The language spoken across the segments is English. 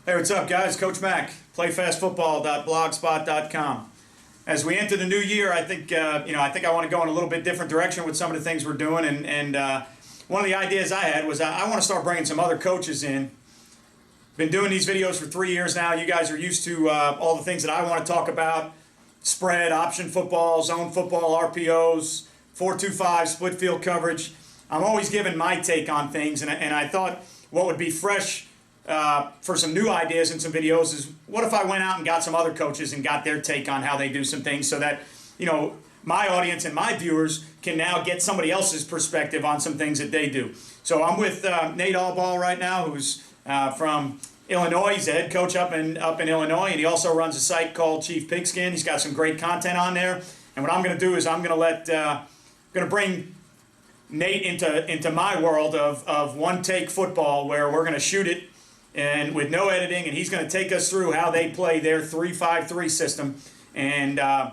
Hey, what's up, guys? Coach Mack, playfastfootball.blogspot.com. As we enter the new year, I think I want to go in a little bit different direction with some of the things we're doing. And one of the ideas I had was I want to start bringing some other coaches in. Been doing these videos for 3 years now. You guys are used to all the things that I want to talk about: spread, option football, zone football, RPOs, 4-2-5, split field coverage. I'm always giving my take on things, and I thought what would be fresh for some new ideas and some videos is, what if I went out and got some other coaches and got their take on how they do some things, so that, you know, my audience and my viewers can now get somebody else's perspective on some things that they do. So I'm with Nate Albaugh right now, who's from Illinois. He's a head coach up in Illinois, and he also runs a site called Chief Pigskin. He's got some great content on there. And what I'm going to do is I'm going to bring Nate into my world of one-take football, where we're going to shoot it and with no editing, and he's going to take us through how they play their 3-5-3 system. And I'm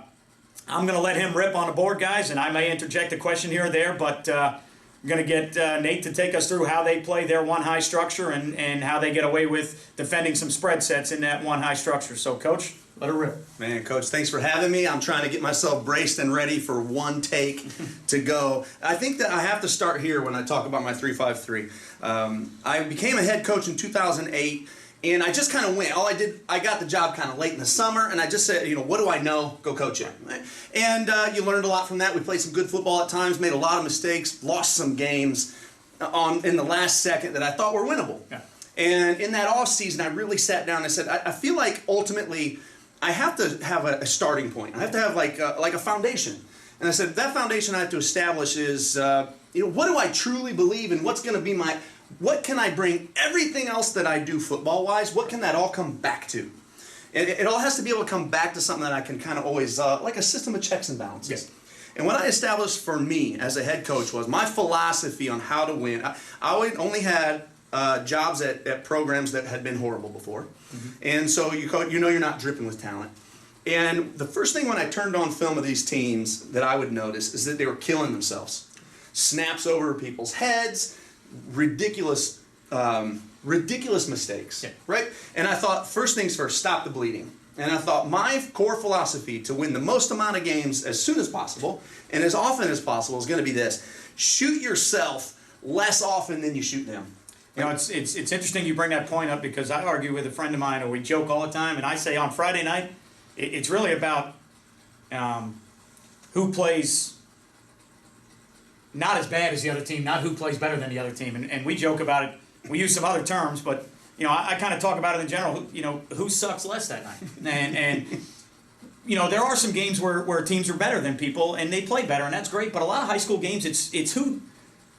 going to let him rip on the board, guys, and I may interject a question here or there, but I'm going to get Nate to take us through how they play their one-high structure and how they get away with defending some spread sets in that one-high structure. So, Coach, let it rip. Man, Coach, thanks for having me. I'm trying to get myself braced and ready for one take to go. I think that I have to start here when I talk about my 3-5-3. I became a head coach in 2008, and I just kind of went. I got the job kind of late in the summer, and I just said, you know, what do I know? Go coach it. And you learned a lot from that. We played some good football at times, made a lot of mistakes, lost some games in the last second that I thought were winnable. Yeah. And in that off season, I really sat down and I said, I feel like ultimately I have to have a starting point. I have to have like a foundation. And I said, that foundation I have to establish is, what do I truly believe, and what's going to be what can I bring everything else that I do football-wise, what can that all come back to? It all has to be able to come back to something that I can kind of always, like a system of checks and balances. Yes. And what I established for me as a head coach was my philosophy on how to win. I only had jobs at programs that had been horrible before. Mm-hmm. And so you know you're not dripping with talent. And the first thing when I turned on film of these teams that I would notice is that they were killing themselves. Snaps over people's heads, ridiculous mistakes, yeah. Right? And I thought, first things first, stop the bleeding. And I thought my core philosophy to win the most amount of games as soon as possible and as often as possible is going to be this: shoot yourself less often than you shoot them. You know, it's interesting you bring that point up, because I argue with a friend of mine, or we joke all the time, and I say on Friday night, it's really about who plays not as bad as the other team, not who plays better than the other team. And we joke about it. We use some other terms, but, you know, I kind of talk about it in general. You know, who sucks less that night? And you know, there are some games where teams are better than people, and they play better, and that's great. But a lot of high school games, it's who,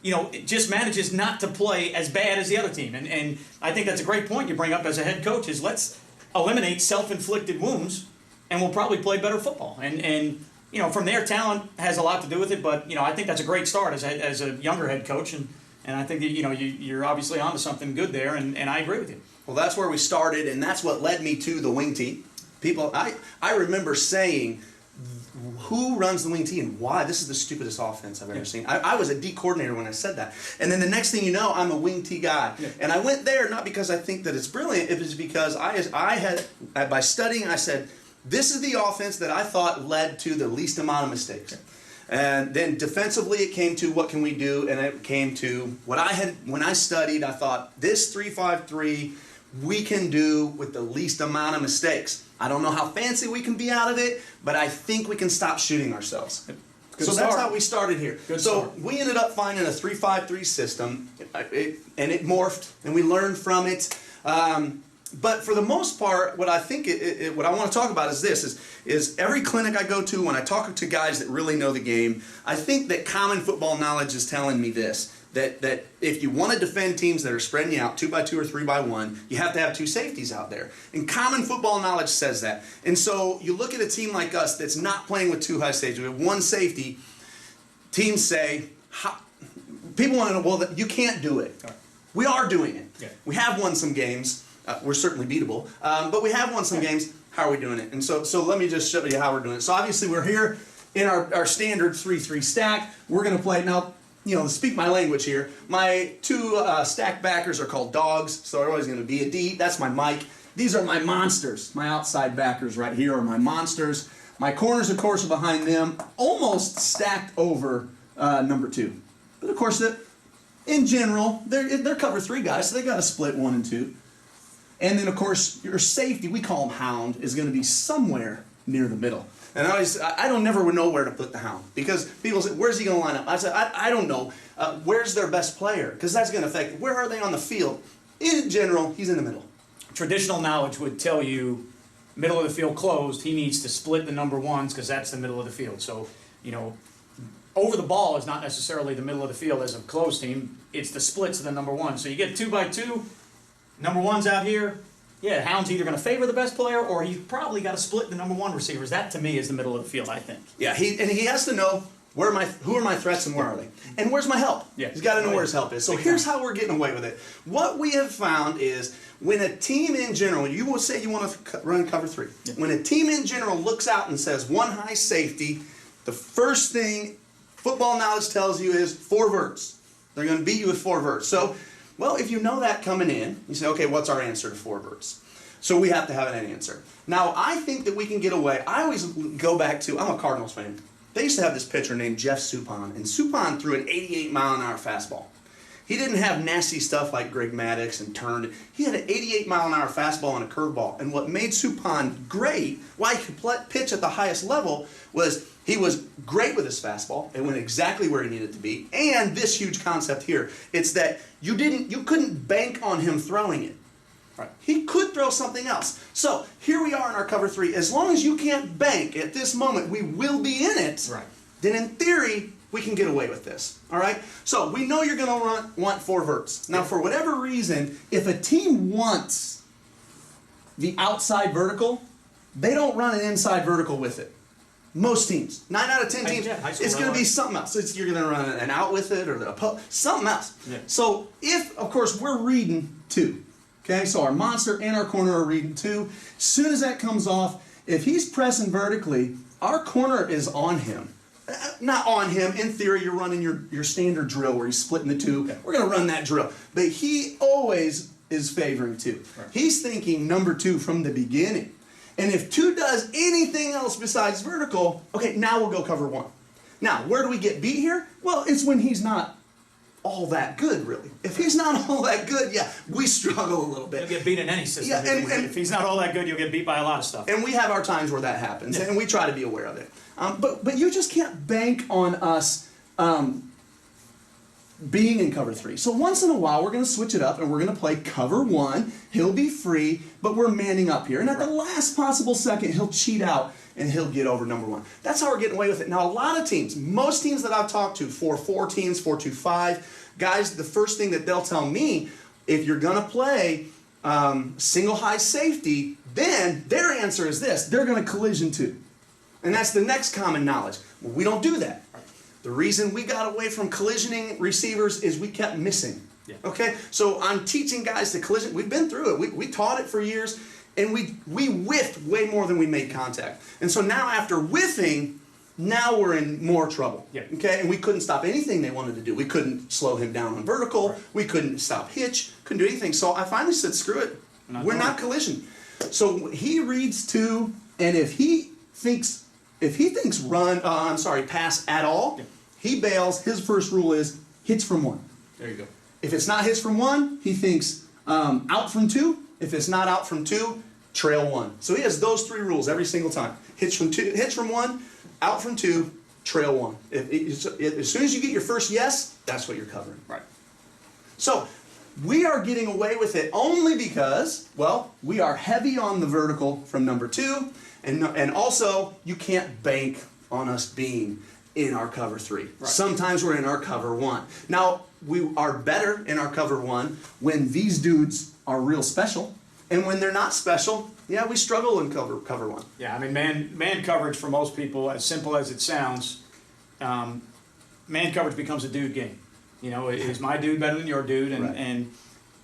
you know, it just manages not to play as bad as the other team. And I think that's a great point you bring up as a head coach, is let's eliminate self-inflicted wounds, and we'll probably play better football. And you know, from there, talent has a lot to do with it, but, you know, I think that's a great start as a younger head coach, and I think that, you know, you're obviously onto something good there, and I agree with you. Well, that's where we started, and that's what led me to the wing tee. People, I remember saying, who runs the wing tee and why? This is the stupidest offense I've ever seen. I was a D coordinator when I said that. And then the next thing you know, I'm a wing tee guy. Yeah. And I went there not because I think that it's brilliant, it was because I had, by studying, I said, this is the offense that I thought led to the least amount of mistakes. And then defensively it came to what can we do, and it came to what I had, when I studied, I thought this 3-5-3 we can do with the least amount of mistakes. I don't know how fancy we can be out of it, but I think we can stop shooting ourselves. So that's how we started here. So we ended up finding a 3-5-3 system, and it morphed, and we learned from it. But for the most part, what I think what I want to talk about is this: is every clinic I go to, when I talk to guys that really know the game, I think that common football knowledge is telling me this: that if you want to defend teams that are spreading you out 2x2 or 3x1, you have to have two safeties out there. And common football knowledge says that. And so you look at a team like us that's not playing with two high safeties, we have one safety. Teams say, people want to know, well, you can't do it. We are doing it. Yeah. We have won some games. We're certainly beatable, but we have won some games. How are we doing it? And so let me just show you how we're doing it. So obviously we're here in our standard 3-3 stack. We're going to play now. You know, speak my language here. My two stack backers are called dogs, so they're always going to be a D. That's my Mike. These are my monsters. My outside backers right here are my monsters. My corners, of course, are behind them, almost stacked over number 2. But of course, in general, they're cover 3 guys, so they got to split 1 and 2. And then, of course, your safety, we call him hound, is going to be somewhere near the middle. And I don't never know where to put the hound, because people say, where's he going to line up? I said, I don't know. Where's their best player? Because that's going to affect where are they on the field. In general, he's in the middle. Traditional knowledge would tell you middle of the field closed, he needs to split the number 1s because that's the middle of the field. So, over the ball is not necessarily the middle of the field as a closed team. It's the splits of the number 1. So you get 2 by 2, number 1's out here. Yeah, hound's either going to favor the best player or he's probably got to split the number 1 receivers. That, to me, is the middle of the field, I think. Yeah, he has to know who are my threats and where are they? And where's my help? Yeah. He's got to know where his help is. So here's how we're getting away with it. What we have found is when a team in general, you will say you want to run cover 3. Yeah. When a team in general looks out and says 1 high safety, the first thing football knowledge tells you is 4 verts. They're going to beat you with 4 verts. So, well, if you know that coming in, you say, okay, what's our answer to 4 verts? So we have to have an answer. Now, I think that we can get away. I always go back to, I'm a Cardinals fan. They used to have this pitcher named Jeff Suppan, and Suppan threw an 88-mile-an-hour fastball. He didn't have nasty stuff like Greg Maddux and turned. He had an 88-mile-an-hour fastball and a curveball. And what made Suppan great, why he could pitch at the highest level, was he was great with his fastball. It went exactly where he needed to be. And this huge concept here, it's that you couldn't bank on him throwing it. Right. He could throw something else. So here we are in our cover 3. As long as you can't bank at this moment, we will be in it. Right. Then in theory, we can get away with this. All right. So we know you're going to want 4 verts. Now, for whatever reason, if a team wants the outside vertical, they don't run an inside vertical with it. Most teams, 9 out of 10 teams, it's going to be something else. You're going to run an out with it or something else. Yeah. So if, of course, we're reading 2. Okay, so our monster and our corner are reading 2. As soon as that comes off, if he's pressing vertically, our corner is on him. Not on him. In theory, you're running your standard drill where he's splitting the 2. Okay. We're going to run that drill. But he always is favoring 2. Right. He's thinking number 2 from the beginning. And if 2 does anything else besides vertical, okay, now we'll go cover 1. Now, where do we get beat here? Well, it's when he's not all that good, really. If he's not all that good, yeah, we struggle a little bit. You'll get beat in any system. Yeah, and if he's not all that good, you'll get beat by a lot of stuff. And we have our times where that happens, and we try to be aware of it. But you just can't bank on us being in cover 3. So once in a while, we're going to switch it up, and we're going to play cover 1. He'll be free, but we're manning up here. And at the last possible second, he'll cheat out, and he'll get over number 1. That's how we're getting away with it. Now, a lot of teams, most teams that I've talked to, 4-4 teams, 4-2-5, guys, the first thing that they'll tell me, if you're going to play single high safety, then their answer is this. They're going to collision 2. And that's the next common knowledge. Well, we don't do that. The reason we got away from collisioning receivers is we kept missing. Yeah. Okay? So I'm teaching guys to collision. We've been through it. We taught it for years, and we whiffed way more than we made contact. And so now after whiffing, now we're in more trouble. Yeah. Okay? And we couldn't stop anything they wanted to do. We couldn't slow him down on vertical. Right. We couldn't stop hitch. Couldn't do anything. So I finally said, screw it. We're not collision. So he reads 2, and if he thinks pass at all, yeah, he bails. His first rule is hits from 1. There you go. If it's not hits from 1, he thinks out from 2. If it's not out from 2, trail 1. So he has those 3 rules every single time. Hits from 1, out from 2, trail 1. As soon as you get your first yes, that's what you're covering. Right. So we are getting away with it only because, well, we are heavy on the vertical from number 2, and also you can't bank on us being in our cover 3. Right. Sometimes we're in our cover 1. Now, we are better in our cover 1 when these dudes are real special, and when they're not special, yeah, we struggle in cover 1. Yeah, I mean, man coverage for most people, as simple as it sounds, man coverage becomes a dude game. You know, is my dude better than your dude? And,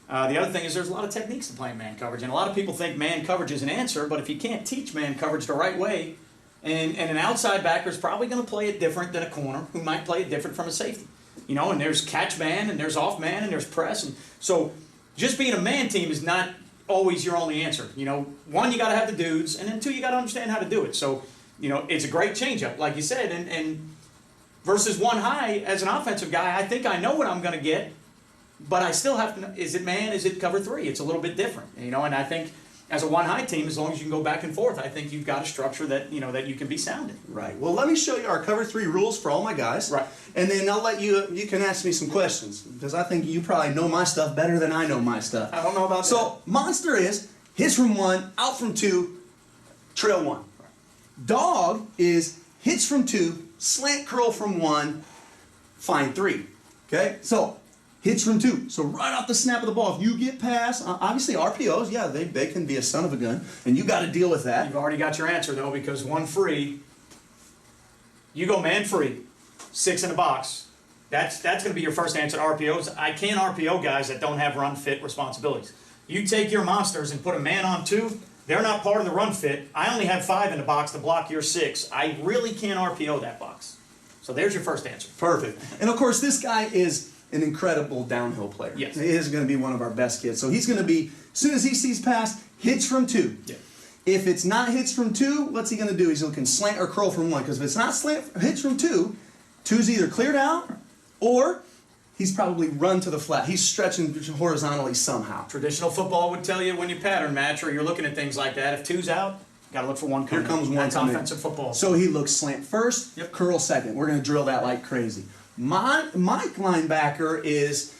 right. The other thing is there's a lot of techniques to playing man coverage. And a lot of people think man coverage is an answer, but if you can't teach man coverage the right way, and an outside backer is probably going to play it different than a corner who might play it different from a safety. You know, and there's catch man, and there's off man, and there's press. And so just being a man team is not always your only answer. You know, one, you got to have the dudes, and then two, you got to understand how to do it. So, you know, it's a great changeup, like you said, and versus one high as an offensive guy, I think I know what I'm going to get, but I still have to know, is it man, is it cover three? It's a little bit different, you know, and I think as a one high team, as long as you can go back and forth, I think you've got a structure that, you know, that you can be sound in. Right. Well, let me show you our cover three rules for all my guys. Right. And then I'll let you can ask me some questions because I think you probably know my stuff better than I know my stuff. I don't know about that. So monster is hits from one, out from two, trail one. Dog is hits from two, slant curl from one, find three. Okay? So hits from two. So right off the snap of the ball, if you get past, obviously RPOs, yeah, they can be a son of a gun, and you got to deal with that. You've already got your answer, though, because one free, you go man free, 6 in the box. That's going to be your first answer to RPOs. I can't RPO guys that don't have run fit responsibilities. You take your monsters and put a man on 2, they're not part of the run fit. I only have 5 in the box to block your 6. I really can't RPO that box. So there's your first answer. Perfect. And of course, this guy is an incredible downhill player. Yes. He is going to be one of our best kids. So he's going to be, as soon as he sees pass, hits from 2. Yeah. If it's not hits from 2, what's he going to do? He's looking slant or curl from 1. Because if it's not hits from 2, 2's either cleared out or he's probably run to the flat. He's stretching horizontally somehow. Traditional football would tell you when you pattern match or you're looking at things like that, if 2's out, got to look for 1 coming. Here comes 1 That's coming. offensive football. So he looks slant first, Yep. curl second. We're going to drill that like crazy. My linebacker is,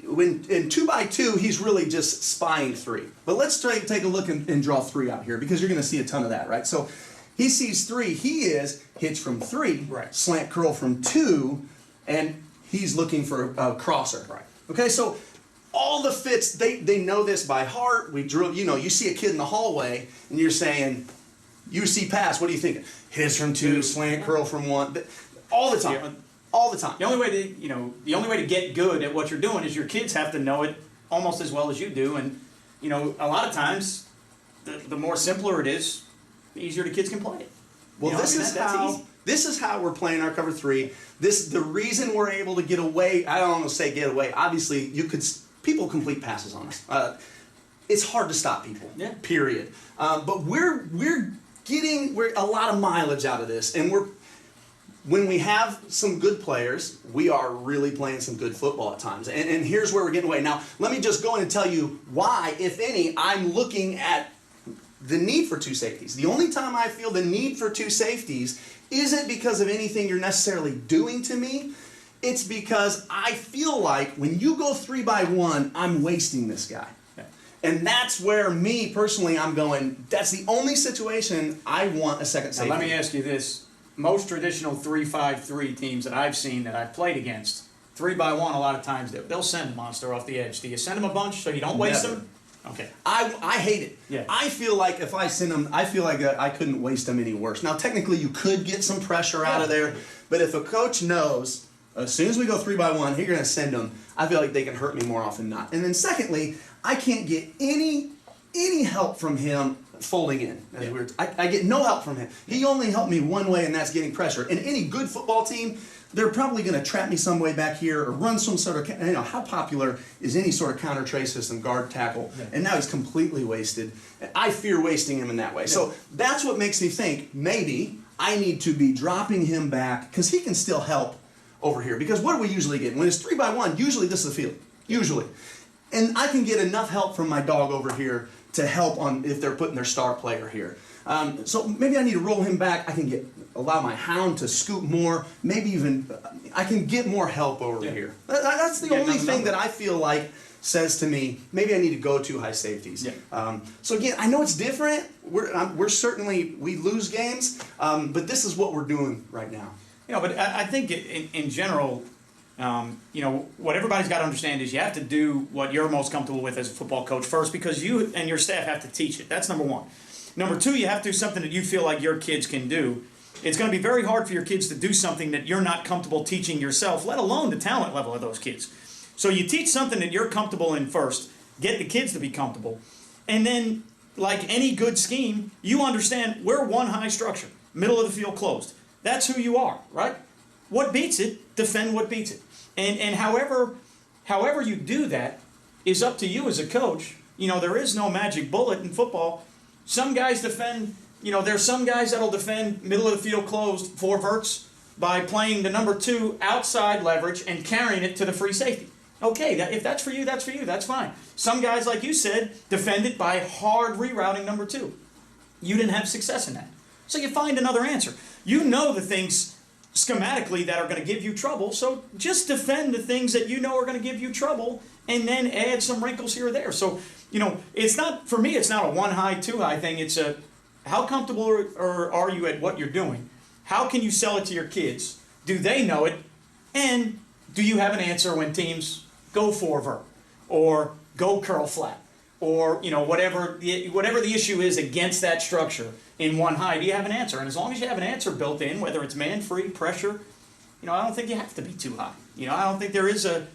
when in 2x2, he's really just spying 3. But let's take a look and draw 3 out here because you're going to see a ton of that, right? So he sees 3. He is hits from 3, Right. slant curl from 2, and he's looking for a crosser. Right. Okay, so all the fits, they know this by heart. We drill, you know, you see a kid in the hallway and you're saying, you see pass, what do you think? Hits from 2, slant curl from 1. All the time. Yeah. All the time. The only way to get good at what you're doing is your kids have to know it almost as well as you do. And, you know, a lot of times, the more simpler it is, the easier the kids can play it. Well, You know, this I mean, is that's how easy. this is how we're playing our cover 3. The reason we're able to get away. I don't want to say get away. Obviously, people complete passes on us. It's hard to stop people. Yeah. Period. But we're getting a lot of mileage out of this, and when we have some good players, we are really playing some good football at times. And here's where we're getting away. Now, let me just go in and tell you why, if any, I'm looking at the need for 2 safeties. The only time I feel the need for 2 safeties isn't because of anything you're necessarily doing to me. It's because I feel like when you go 3x1, I'm wasting this guy. Yeah. And that's where me, personally, I'm going, that's the only situation I want a second Now, safety. let me ask you this. Most traditional 3-5-3 teams that I've seen that I've played against, 3x1 a lot of times, they'll send a monster off the edge. Do you send them a bunch so you don't waste Never. them? Okay. I hate it. Yeah. I feel like if I send them, I feel like I couldn't waste them any worse. Now, technically, you could get some pressure out of there, but if a coach knows, as soon as we go 3x1, you're going to send them, I feel like they can hurt me more often than not. And then secondly, I can't get any help from him folding in. Yeah. I get no help from him. He only helped me one way, and that's getting pressure. And any good football team, they're probably going to trap me some way back here or run some sort of, how popular is any sort of counter tray system, guard, tackle, and now he's completely wasted. I fear wasting him in that way. So that's what makes me think maybe I need to be dropping him back because he can still help over here. Because what do we usually get? When it's 3x1, usually this is the field. Usually. And I can get enough help from my dog over here to help on if they're putting their star player here. So maybe I need to roll him back. I can allow my hound to scoop more. Maybe even I can get more help over here. That's the only thing that I feel like says to me maybe I need to go 2 high safeties. Yeah. So again, I know it's different. We're certainly we lose games, but this is what we're doing right now. You know, but I think in general, you know, what everybody's got to understand is you have to do what you're most comfortable with as a football coach first because you and your staff have to teach it. That's number 1. Number 2, you have to do something that you feel like your kids can do. It's going to be very hard for your kids to do something that you're not comfortable teaching yourself, let alone the talent level of those kids. So you teach something that you're comfortable in first, get the kids to be comfortable, and then, like any good scheme, you understand we're one high structure, middle of the field closed. That's who you are, right? What beats it, defend what beats it. And however you do that is up to you as a coach there is no magic bullet in football. Some guys defend, there's some guys that'll defend middle of the field closed 4 verts by playing the number 2 outside leverage and carrying it to the free safety. Okay, if that's for you, that's for you. That's fine. Some guys, like you said, defend it by hard rerouting number 2. You didn't have success in that. So you find another answer. You know the things schematically that are going to give you trouble, so just defend the things that you know are going to give you trouble and then add some wrinkles here or there. So, it's not, for me, it's not a 1 high, 2 high thing. It's a, how comfortable or are you at what you're doing? How can you sell it to your kids? Do they know it? And do you have an answer when teams go 4 vert or go curl flat or whatever the issue is against that structure in 1 high? Do you have an answer? And as long as you have an answer built in, whether it's man free, pressure, I don't think you have to be too high. I don't think there is a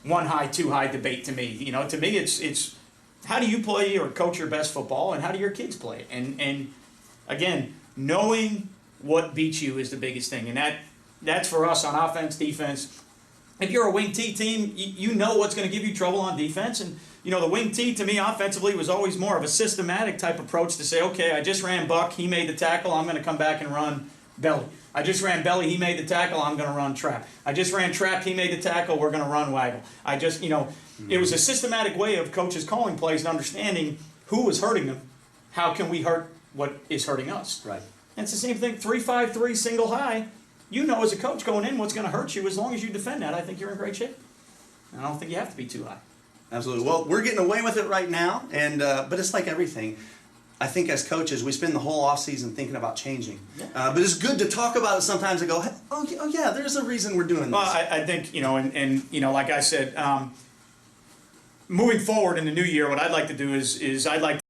1 high, 2 high debate to me. To me it's how do you play or coach your best football and how do your kids play it? And again, knowing what beats you is the biggest thing. And that's for us on offense, defense. If you're a wing T team, you know what's going to give you trouble on defense. And, the wing T to me offensively was always more of a systematic type approach to say, okay, I just ran Buck, he made the tackle, I'm going to come back and run belly. I just ran belly, he made the tackle, I'm going to run trap. I just ran trap, he made the tackle, we're going to run waggle. It was a systematic way of coaches calling plays and understanding who was hurting them, how can we hurt what is hurting us. Right. And it's the same thing, 3-5-3 single high. As a coach going in what's going to hurt you. As long as you defend that, I think you're in great shape. And I don't think you have to be too high. Absolutely. Well, we're getting away with it right now, and but it's like everything. I think as coaches, we spend the whole off season thinking about changing. Yeah. But it's good to talk about it sometimes and go, oh yeah, there's a reason we're doing this. Well, I think, like I said, moving forward in the new year, what I'd like to do is I'd like